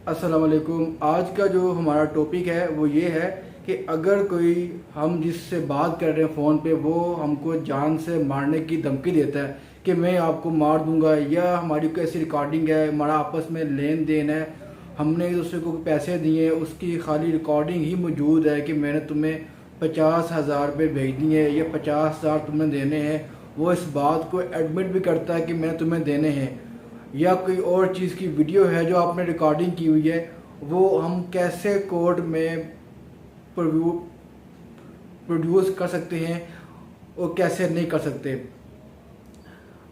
अस्सलाम वालेकुम। आज का जो हमारा टॉपिक है वो ये है कि अगर कोई हम जिससे बात कर रहे हैं फ़ोन पे वो हमको जान से मारने की धमकी देता है कि मैं आपको मार दूंगा, या हमारी कोई ऐसी रिकॉर्डिंग है, हमारा आपस में लेन देन है, हमने एक दूसरे को पैसे दिए, उसकी खाली रिकॉर्डिंग ही मौजूद है कि मैंने तुम्हें 50,000 रुपये भेज दिए या 50,000 तुम्हें देने हैं, वो इस बात को एडमिट भी करता है कि मैंने तुम्हें देने हैं, या कोई और चीज़ की वीडियो है जो आपने रिकॉर्डिंग की हुई है, वो हम कैसे कोर्ट में प्रोड्यूस कर सकते हैं और कैसे नहीं कर सकते।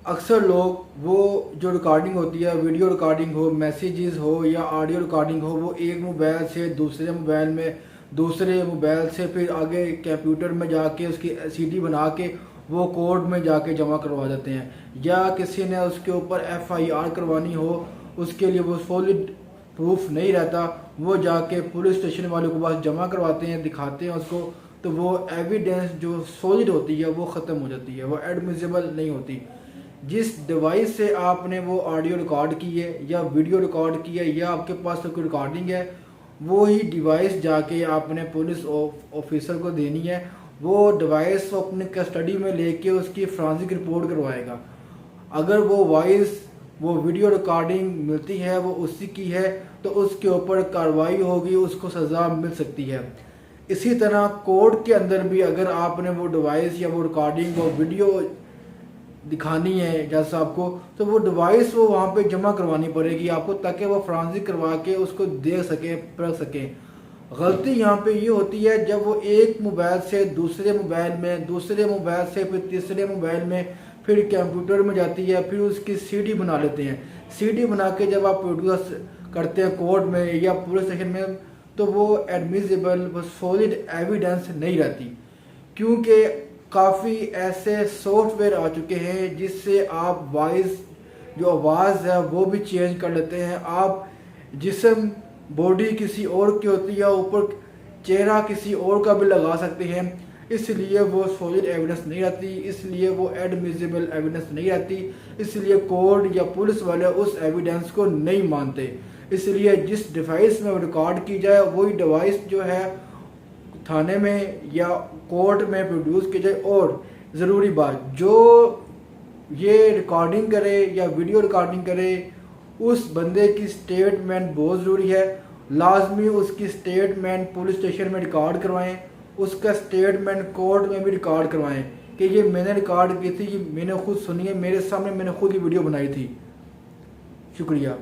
अक्सर लोग वो जो रिकॉर्डिंग होती है, वीडियो रिकॉर्डिंग हो, मैसेजेस हो या ऑडियो रिकॉर्डिंग हो, वो एक मोबाइल से दूसरे मोबाइल में, दूसरे मोबाइल से फिर आगे कंप्यूटर में जाके उसकी सीडी बना के वो कोर्ट में जाके जमा करवा देते हैं, या किसी ने उसके ऊपर एफआईआर करवानी हो, उसके लिए वो सॉलिड प्रूफ नहीं रहता, वो जाके पुलिस स्टेशन वालों के पास जमा करवाते हैं, दिखाते हैं उसको, तो वो एविडेंस जो सॉलिड होती है वो ख़त्म हो जाती है, वो एडमिसिबल नहीं होती। जिस डिवाइस से आपने वो ऑडियो रिकॉर्ड की है या वीडियो रिकॉर्ड की है या आपके पास तो कोई रिकॉर्डिंग है, वो ही डिवाइस जाके आपने पुलिस ऑफिसर को देनी है। वो डिवाइस को अपने कस्टडी में लेके उसकी फॉरेंसिक रिपोर्ट करवाएगा। अगर वो वीडियो रिकॉर्डिंग मिलती है वो उसी की है तो उसके ऊपर कार्रवाई होगी, उसको सज़ा मिल सकती है। इसी तरह कोर्ट के अंदर भी अगर आपने वो डिवाइस या वो रिकॉर्डिंग वो वीडियो दिखानी है जैसा आपको, तो वो डिवाइस वो वहाँ पे जमा करवानी पड़ेगी आपको, ताकि वो फॉरेंसिक करवा के उसको देख सके, पढ़ सके। गलती यहाँ पे ये होती है जब वो एक मोबाइल से दूसरे मोबाइल में, दूसरे मोबाइल से फिर तीसरे मोबाइल में, फिर कंप्यूटर में जाती है, फिर उसकी सीडी बना लेते हैं। सीडी बना के जब आप प्रोड्यूस करते हैं कोर्ट में या पुलिस स्टेशन में, तो वो एडमिसिबल, वो सॉलिड एविडेंस नहीं रहती, क्योंकि काफ़ी ऐसे सॉफ्टवेयर आ चुके हैं जिससे आप वॉइस जो आवाज़ है वो भी चेंज कर लेते हैं। आप जिस्म बॉडी किसी और की होती है, ऊपर चेहरा किसी और का भी लगा सकते हैं, इसलिए वो सॉलिड एविडेंस नहीं रहती, इसलिए वो एडमिसिबल एविडेंस नहीं रहती, इसलिए कोर्ट या पुलिस वाले उस एविडेंस को नहीं मानते। इसलिए जिस डिवाइस में रिकॉर्ड की जाए वही डिवाइस जो है थाने में या कोर्ट में प्रोड्यूस की जाए। और ज़रूरी बात, जो ये रिकॉर्डिंग करे या वीडियो रिकॉर्डिंग करे उस बंदे की स्टेटमेंट बहुत ज़रूरी है। लाजमी उसकी स्टेटमेंट पुलिस स्टेशन में रिकॉर्ड करवाएं, उसका स्टेटमेंट कोर्ट में भी रिकॉर्ड करवाएं कि ये मैंने रिकॉर्ड की थी, ये मैंने खुद सुनी है, मेरे सामने मैंने खुद ये वीडियो बनाई थी। शुक्रिया।